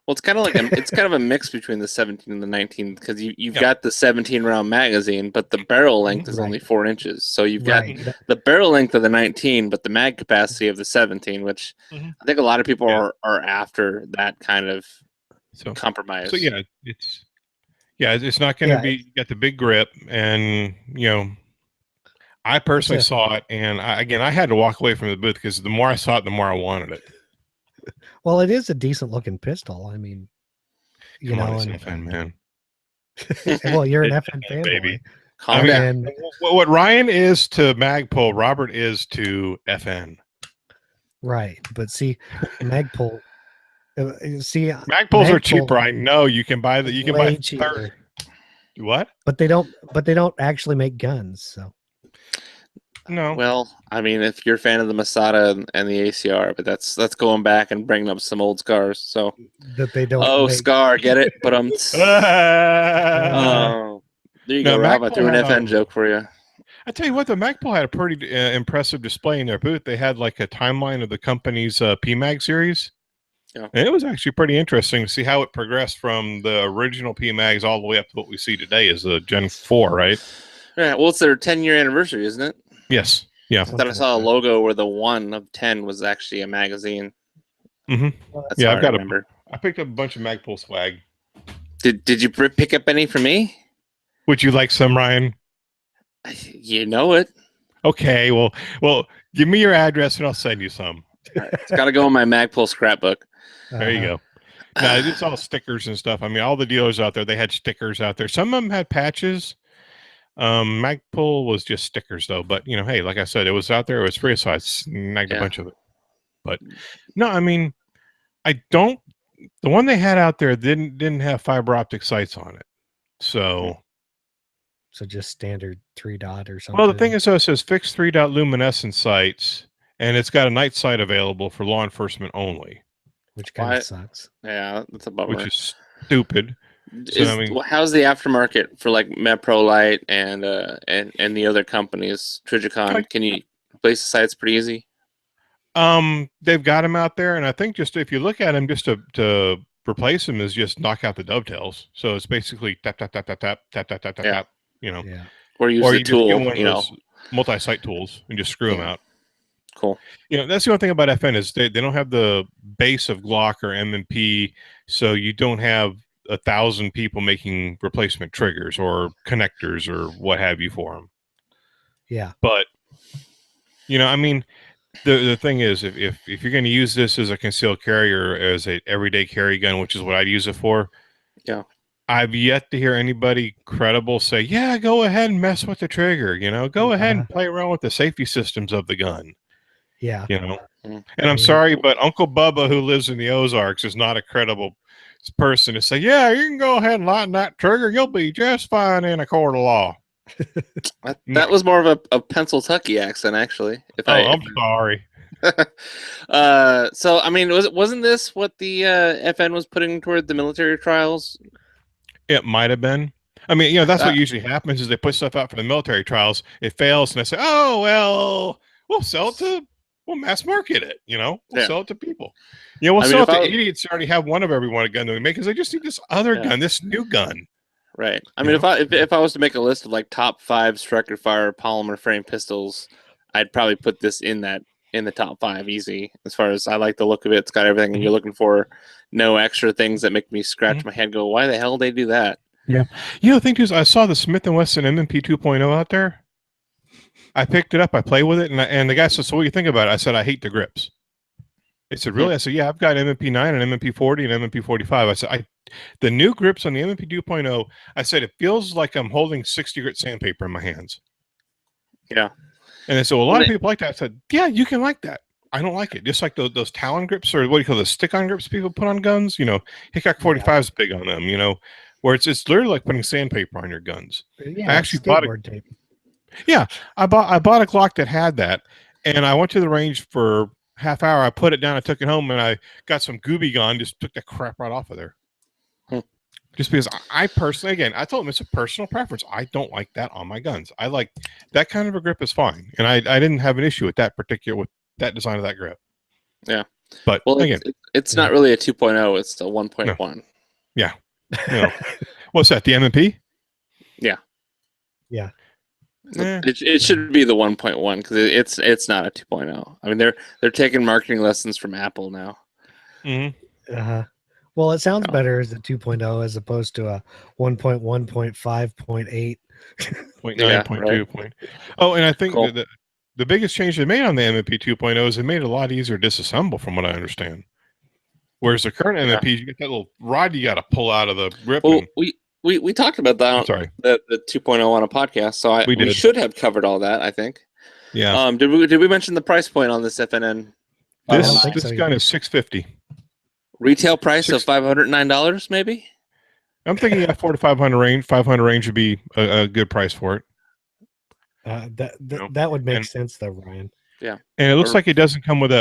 Well, it's kind of like it's kind of a mix between the 17 and the 19, because you've got the 17 round magazine, but the barrel length is only 4 inches. So you've got the barrel length of the 19, but the mag capacity of the 17, which I think a lot of people are after that kind of compromise. So it's not going to be, you got the big grip, and I personally saw it, and I had to walk away from the booth because the more I saw it, the more I wanted it. Well, it is a decent looking pistol. I mean, Come on, it's an FN, man. Well, you're an FN fan, baby. And what Ryan is to Magpul, Robert is to FN. Right, but see, Magpul. Magpuls are cheaper. I know you can buy the. You can buy cheaper. What? But they don't actually make guns. So. No. Well, I mean, if you're a fan of the Masada and the ACR, but that's going back and bringing up some old scars. So that they don't. Oh, scar, get it? But there you go, Rob. I threw an FN joke for you. I tell you what, the Magpul had a pretty impressive display in their booth. They had like a timeline of the company's PMag series. Yeah, and it was actually pretty interesting to see how it progressed from the original PMags all the way up to what we see today as the Gen 4, right? Yeah. Well, it's their 10-year anniversary, isn't it? Yes. Yeah. I thought I saw a logo where the 1 of 10 was actually a magazine. Mm-hmm. I picked up a bunch of Magpul swag. Did you pick up any for me? Would you like some, Ryan? You know it. Okay. Well, give me your address and I'll send you some. It's got to go in my Magpul scrapbook. There you go. No, it's all stickers and stuff. I mean, all the dealers out there, they had stickers out there. Some of them had patches. Magpul was just stickers though, but hey, like I said, it was out there, it was free, so I snagged a bunch of it. But no, I mean, the one they had out there didn't have fiber optic sights on it. So just standard 3-dot or something. Well, the thing is, though, it says fixed 3-dot luminescent sights, and it's got a night sight available for law enforcement only. Which kind of sucks. Yeah, that's a bummer. Which is stupid. How's the aftermarket for like MeproLite and the other companies? Trijicon, can you replace the sights pretty easy? They've got them out there, and I think just if you look at them, just to replace them is just knock out the dovetails. So it's basically tap tap tap tap tap tap tap tap tap. Or use the tool, multi-site tools and just screw them out. Cool. That's the only thing about FN is they don't have the base of Glock or M&P, so you don't have 1,000 people making replacement triggers or connectors or what have you for them. Yeah. But, I mean, the thing is, if you're going to use this as a concealed carry or as a everyday carry gun, which is what I'd use it for. Yeah. I've yet to hear anybody credible say, yeah, go ahead and mess with the trigger, go ahead and play around with the safety systems of the gun. Yeah. And I'm sorry, but Uncle Bubba, who lives in the Ozarks, is not a credible person to say, yeah, you can go ahead and lighten that trigger. You'll be just fine in a court of law. That was more of a Pennsylvania accent, actually. I'm sorry. So, I mean, wasn't this what the FN was putting toward the military trials? It might have been. I mean, that's what usually happens is they put stuff out for the military trials. It fails, and they say, oh, well, we'll sell it we'll mass market it, we'll sell it to people. We'll sell it to idiots who already have one of every one gun they make because they just need this other gun, this new gun. Right. I mean, if I was to make a list of like top 5 striker fire polymer frame pistols, I'd probably put this in the top 5 easy. As far as I like the look of it, it's got everything you're looking for. No extra things that make me scratch my head. Go, why the hell did they do that? Yeah. The thing is, I saw the Smith & Wesson M&P 2.0 out there. I picked it up. I played with it, and the guy said, "So what do you think about it?" I said, "I hate the grips." They said, "Really?" I said, "Yeah, I've got MMP 9 and MMP 40 and MMP 45." I said, "The new grips on the MMP 2.0." I said, "It feels like I'm holding 60 grit sandpaper in my hands." Yeah. And they said, "Well, a lot of people like that." I said, "Yeah, you can like that. I don't like it. Just like those Talon grips, or what do you call those stick-on grips people put on guns? Hickok 45 is big on them. Where it's literally like putting sandpaper on your guns." Yeah, I actually bought skateboard tape. Yeah, I bought a Glock that had that, and I went to the range for half hour. I put it down, I took it home, and I got some Gooby gun, just took the crap right off of there. Just because I personally, again, I told him it's a personal preference. I don't like that on my guns. I like that kind of a grip is fine, and I didn't have an issue with that design of that grip. Yeah, but again, it's not really a 2.0. It's a 1.1. No. Yeah, what's that? The MMP? Yeah. Yeah. It should be the 1.1 because it's not a 2.0. I mean, they're taking marketing lessons from Apple now. Mm-hmm. Well, it sounds better as a 2.0 as opposed to a 1.1.5.8. 0.9, 0.2. Oh, and I think that the biggest change they made on the MMP 2.0 is it made it a lot easier to disassemble, from what I understand. Whereas the current MMPs, you get that little rod you got to pull out of the grip. Well, we talked about that. The 2.0 on a podcast, so we should have covered all that. I think. Yeah. Did we mention the price point on this FNN? This gun is $650. Retail price of $509, maybe. I'm thinking that 400 to 500 range. 500 range would be a good price for it. That would make sense, though, Ryan. Yeah. And it looks like it doesn't come with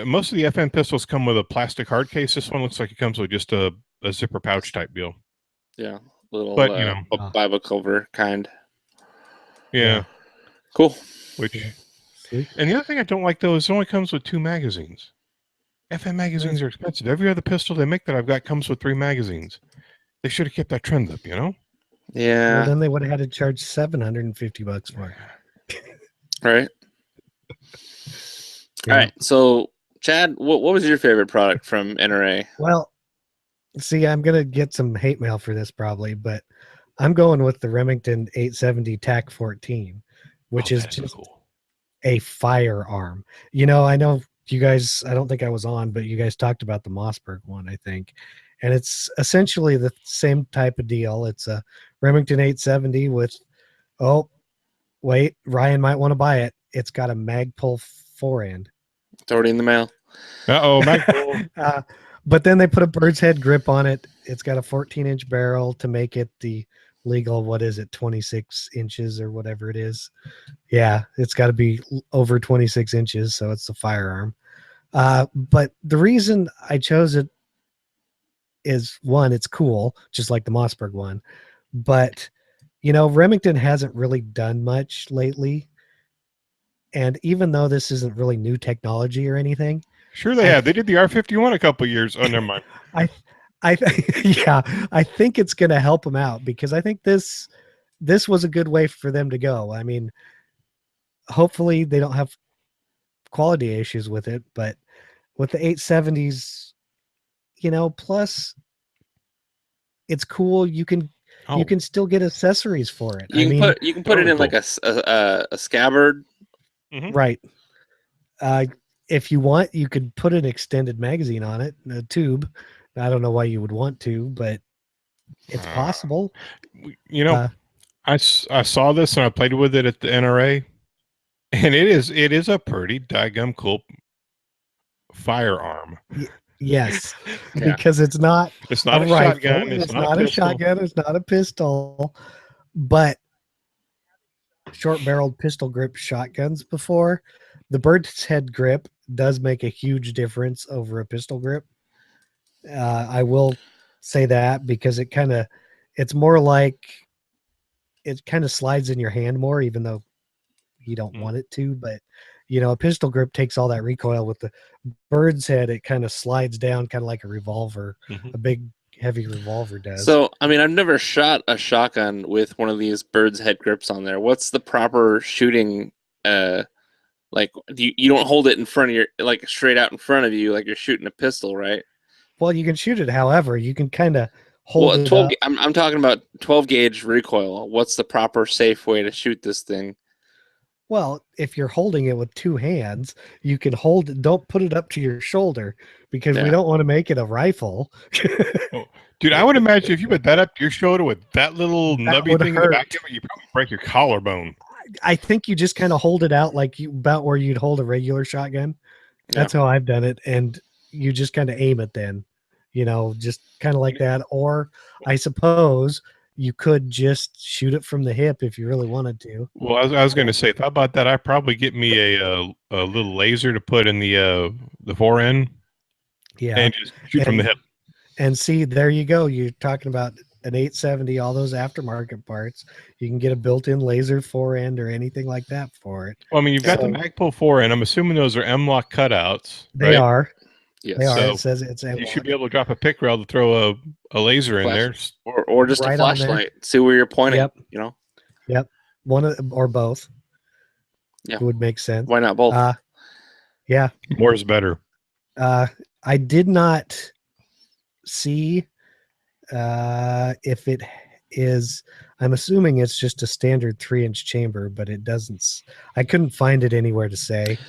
most of the FN pistols come with a plastic hard case. This one looks like it comes with just a zipper pouch type deal. Yeah, little Bible cover kind. Yeah. Cool. And the other thing I don't like, though, is it only comes with 2 magazines. FN magazines are expensive. Every other pistol they make that I've got comes with 3 magazines. They should have kept that trend up, Yeah. Well, then they would have had to charge $750 for it. Right. All right. So, Chad, what was your favorite product from NRA? Well, see, I'm gonna get some hate mail for this probably, but I'm going with the Remington 870 TAC 14, which is just a firearm. I know you guys, I don't think I was on, but you guys talked about the Mossberg one, I think. And it's essentially the same type of deal. It's a Remington 870 with, Ryan might want to buy it. It's got a Magpul forend. It's already in the mail. Magpul. But then they put a bird's head grip on it. It's got a 14-inch barrel to make it the legal, 26 inches or whatever it is. Yeah, it's got to be over 26 inches, so it's a firearm. But the reason I chose it is, one, it's cool, just like the Mossberg one. But, Remington hasn't really done much lately. And even though this isn't really new technology or anything. Sure they have. They did the R51 a couple years. Oh, never mind. I think it's going to help them out, because I think this was a good way for them to go. I mean, hopefully they don't have quality issues with it, but with the 870s, plus it's cool. You can still get accessories for it. You can put it in like a scabbard. Mm-hmm. Right. If you want, you could put an extended magazine on it, a tube. I don't know why you would want to, but it's possible. I saw this and I played with it at the NRA, and it is a pretty daggum cool firearm. Yes, because it's not a shotgun. It's not a shotgun. It's not a pistol, but short-barreled pistol grip shotguns before. The bird's head grip does make a huge difference over a pistol grip. I will say that, because it's more like it kind of slides in your hand more, even though you don't want it to. But a pistol grip takes all that recoil. With the bird's head, it kind of slides down, kind of like a revolver, a big heavy revolver does. So, I mean, I've never shot a shotgun with one of these bird's head grips on there. What's the proper shooting? Like, you don't hold it in front of your, like, straight out in front of you, like you're shooting a pistol, right? Well, you can shoot it. However, you can kind of hold it 12. up. I'm talking about 12 gauge recoil. What's the proper safe way to shoot this thing? Well, if you're holding it with two hands, you can hold it. Don't put it up to your shoulder because we don't want to make it a rifle. Oh, dude, I would imagine if you put that up to your shoulder with that little nubby thing in the back of it, you probably break your collarbone. I think you just kind of hold it out like about where you'd hold a regular shotgun. That's how I've done it. And you just kind of aim it then, just kind of like that. Or I suppose you could just shoot it from the hip if you really wanted to. Well, I was going to say, how about that? I'd probably get me a little laser to put in the forend. Yeah. And just shoot from the hip. And see, there you go. You're talking about an 870, all those aftermarket parts. You can get a built-in laser forend or anything like that for it. Well, I mean, you've got the Magpul forend. I'm assuming those are M-LOK cutouts. They are. Yes. They are. So it says it's M-LOK. You should be able to drop a pick rail to throw a laser in there. Or just a flashlight. See where you're pointing, Yep. One or both. Yeah. It would make sense. Why not both? Yeah. More is better. I did not see if it is. I'm assuming it's just a standard 3-inch chamber, but it doesn't. I couldn't find it anywhere to say.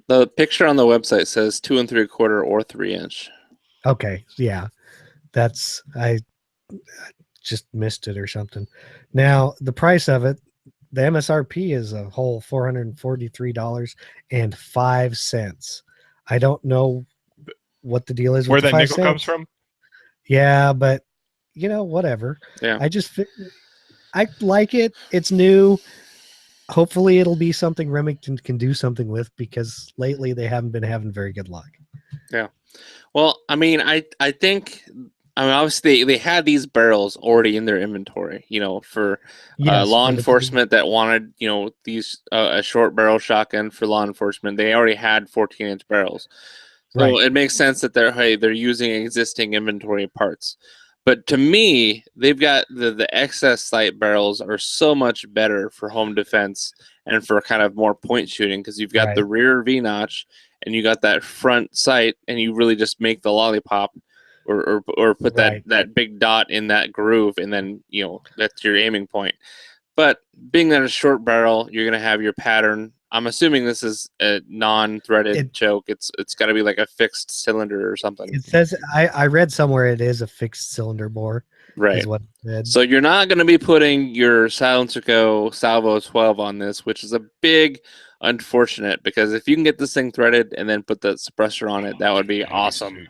The picture on the website says 2 3/4 or 3-inch. Okay, yeah, I just missed it or something. Now the price of it, the MSRP is a whole $443.05. I don't know what the deal is. Where with that the nickel comes from? Yeah, but whatever. Yeah, I like it. It's new. Hopefully it'll be something Remington can do something with, because lately they haven't been having very good luck. Yeah. Well, I mean, I think, obviously they had these barrels already in their inventory, for law enforcement that wanted, these a short barrel shotgun for law enforcement. They already had 14-inch barrels. So it makes sense that they're using existing inventory parts. But to me, they've got the excess sight barrels are so much better for home defense and for kind of more point shooting, because you've got the rear V-notch and you got that front sight, and you really just make the lollipop or put that big dot in that groove, and then that's your aiming point. But being that a short barrel, you're gonna have your pattern. I'm assuming this is a non-threaded choke. It's got to be like a fixed cylinder or something. It says I read somewhere it is a fixed cylinder bore. Right. Is what it said. So you're not going to be putting your Silencer Co. Salvo 12 on this, which is a big unfortunate, because if you can get this thing threaded and then put the suppressor on it, that would be awesome.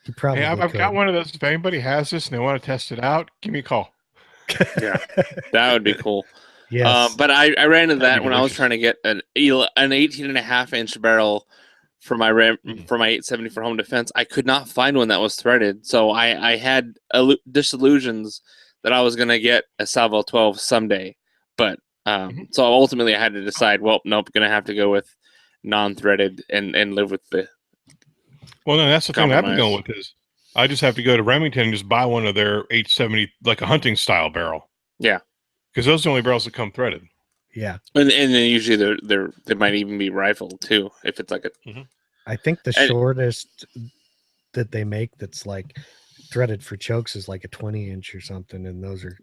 You probably I've got one of those. If anybody has this and they want to test it out, give me a call. Yeah, that would be cool. Yes. But I ran into that when I was trying to get an 18.5-inch barrel for my 870 for home defense. I could not find one that was threaded, so I had disillusions that I was going to get a Salvo 12 someday. But so ultimately I had to decide, well, nope, going to have to go with non-threaded and live with the. Well, no, that's the thing I've been going with is I just have to go to Remington and just buy one of their 870, like a hunting style barrel. Yeah. Because those are the only barrels that come threaded. Yeah, and then usually they might even be rifled too, if it's like a. I think the shortest that they make that's like threaded for chokes is like a 20-inch or something, and those are,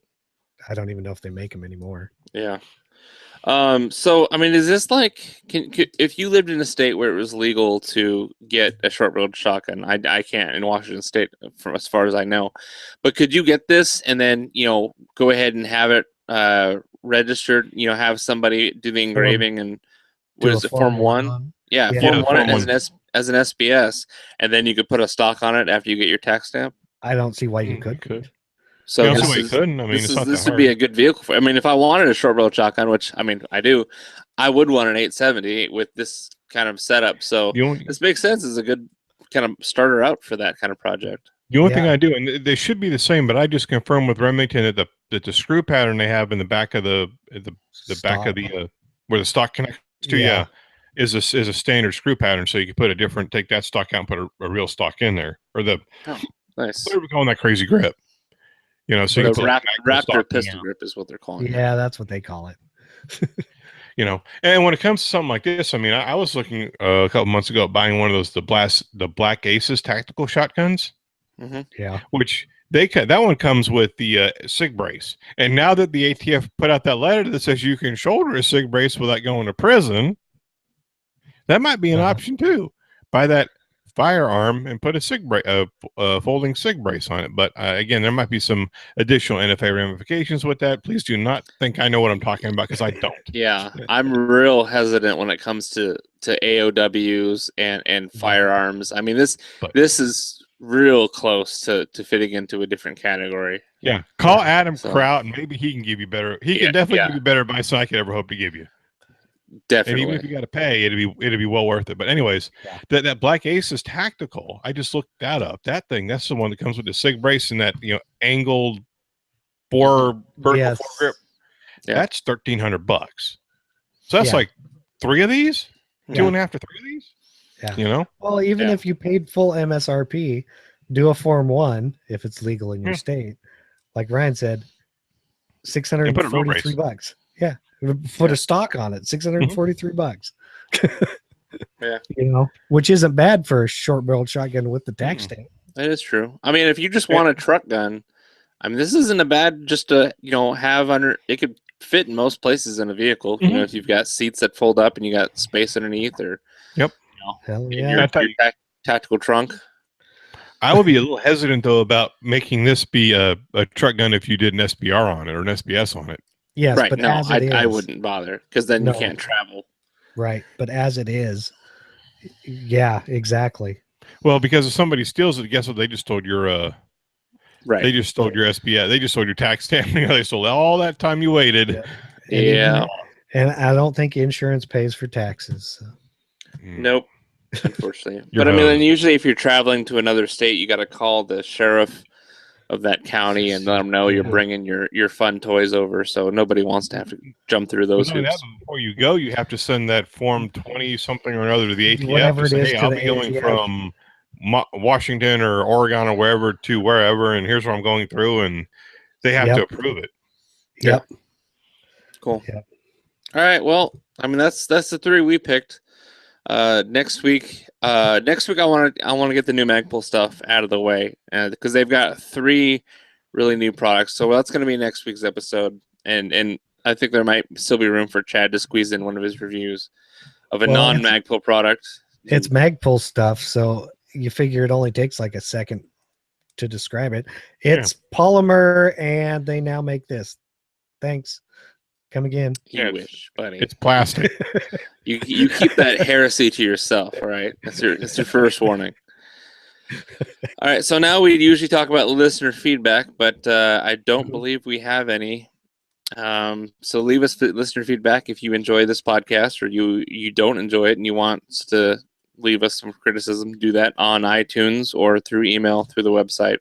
I don't even know if they make them anymore. Yeah. So I mean, is this like, if you lived in a state where it was legal to get a short-barreled shotgun? I can't in Washington State, from as far as I know, but could you get this and then go ahead and have it registered? Have somebody do the engraving and what is it, Form 1? Yeah, Form 1 as an SBS, and then you could put a stock on it after you get your tax stamp. I don't see why you couldn't. So this would be a good vehicle for. I mean, if I wanted a short barrel shotgun, which I mean I do, I would want an 870 with this kind of setup. So this makes sense as a good kind of starter out for that kind of project. The only thing I do, and they should be the same, but I just confirmed with Remington that the screw pattern they have in the back of the back of the where the stock connects to, is a standard screw pattern. So you can put take that stock out and put a real stock in there, or nice. What are we calling that crazy grip? So you can Raptor pistol grip is what they're calling it. Yeah, that's what they call it. And when it comes to something like this, I mean, I was looking a couple months ago at buying one of those the Black Aces tactical shotguns. Yeah. which that one comes with the SIG brace. And now that the ATF put out that letter that says you can shoulder a SIG brace without going to prison, that might be an option too. Buy that firearm and put a SIG brace, folding SIG brace on it. But again, there might be some additional NFA ramifications with that. Please do not think I know what I'm talking about, because I don't. Yeah, I'm real hesitant when it comes to AOWs and firearms. I mean, this is real close to fitting into a different category. Yeah, call Adam Kraut, and maybe he can give you better. He can definitely give you better advice than I could ever hope to give you. Definitely. And even if you got to pay, it'd be well worth it. But anyways, that Black Aces tactical, I just looked that up. That thing, that's the one that comes with the SIG brace and that angled vertical foregrip. Yeah. That's $1,300. So that's like 3 of these, 2.5 to 3 of these. Yeah. Well, even if you paid full MSRP, do a Form 1 if it's legal in your state. Like Ryan said, $643. Yeah. Put a stock on it, $643. Yeah. Which isn't bad for a short-barreled shotgun with the tax stamp. That is true. I mean, if you just want a truck gun, I mean, this isn't a bad just to have under. It could fit in most places in a vehicle. If you've got seats that fold up and you got space underneath, or Hell your tactical trunk. I would be a little hesitant though about making this be a truck gun if you did an SBR on it or an SBS on it. Yes, right. But No, I wouldn't bother, because then you can't travel. Right, but as it is, yeah, exactly. Well, because if somebody steals it, guess what? They just stole your right. They just stole your SBS. They just stole your tax stamp. They stole all that time you waited. Yeah. And I don't think insurance pays for taxes. So. Nope. Unfortunately. But I mean, usually if you're traveling to another state, you got to call the sheriff of that county and let them know you're bringing your fun toys over. So nobody wants to have to jump through those hoops. Before you go, you have to send that Form 20 something or another to the ATF. Whatever it is, I'll be going from Washington or Oregon or wherever to wherever, and here's where I'm going through, and they have to approve it. Yep. Cool. Yep. All right. Well, I mean, that's the 3 we picked. Next week I want to get the new Magpul stuff out of the way, because they've got 3 really new products. So that's going to be next week's episode, and I think there might still be room for Chad to squeeze in one of his reviews of a non-Magpul product. It's Magpul stuff, so you figure it only takes like a second to describe it. It's polymer, and they now make this. Thanks. Come again. You wish, buddy. It's plastic. You keep that heresy to yourself, all right? That's your first warning. All right, so now we usually talk about listener feedback, but I don't believe we have any. So leave us listener feedback if you enjoy this podcast, or you don't enjoy it and you want to leave us some criticism. Do that on iTunes or through email through the website.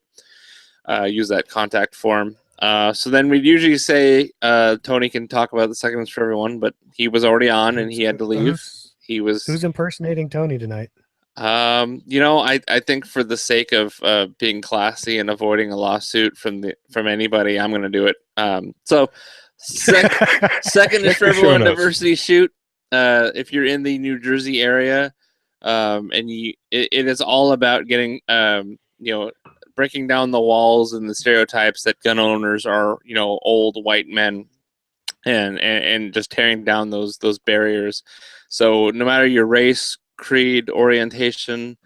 Use that contact form. So then we'd usually say Tony can talk about the Seconds for Everyone, but he was already on and he had to leave. Who's impersonating Tony tonight? I think for the sake of being classy and avoiding a lawsuit from anybody, I'm going to do it. So second is for Everyone Diversity Shoot. If you're in the New Jersey area, and it is all about getting breaking down the walls and the stereotypes that gun owners are, old white men, and just tearing down those barriers. So no matter your race, creed, orientation,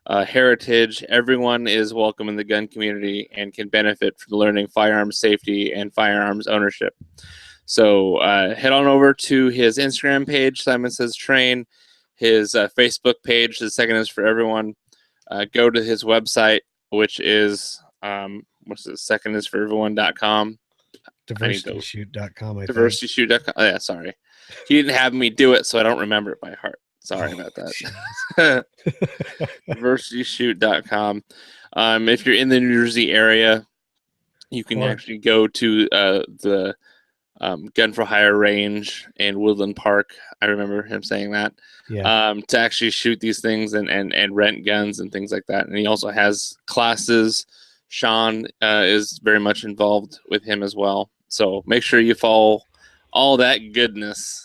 heritage, everyone is welcome in the gun community and can benefit from learning firearms safety and firearms ownership. So head on over to his Instagram page, Simon Says Train, his Facebook page, The Second is for Everyone. Go to his website, which is secondisforeveryone.com. DiversityShoot.com. DiversityShoot.com. Oh, yeah, sorry. He didn't have me do it, so I don't remember it by heart. Sorry about that. DiversityShoot.com. If you're in the New Jersey area, you can actually go to the Gun for Hire range in Woodland Park. I remember him saying that. Yeah. To actually shoot these things and rent guns and things like that. And he also has classes. Sean is very much involved with him as well. So make sure you follow all that goodness.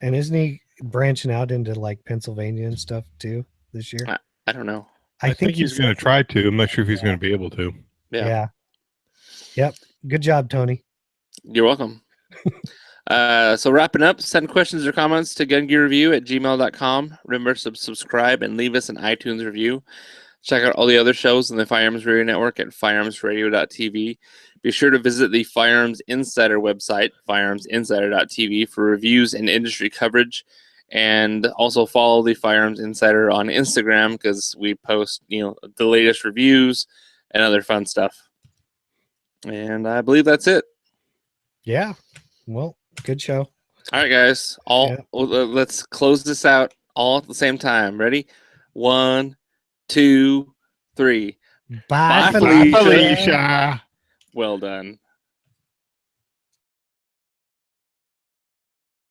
And isn't he branching out into like Pennsylvania and stuff too this year? I don't know. I think he's going to try to. I'm not sure if he's going to be able to. Yeah. Yep. Good job, Tony. You're welcome. So wrapping up, send questions or comments to gungearreview@gmail.com. Remember to subscribe and leave us an iTunes review. Check out all the other shows on the Firearms Radio Network at firearmsradio.tv. Be sure to visit the Firearms Insider website, firearmsinsider.tv, for reviews and industry coverage. And also follow the Firearms Insider on Instagram because we post, the latest reviews and other fun stuff. And I believe that's it. Yeah. Well, good show. All right, guys. Let's close this out all at the same time. Ready? 1, 2, 3. Bye, Felicia. Felicia. Well done.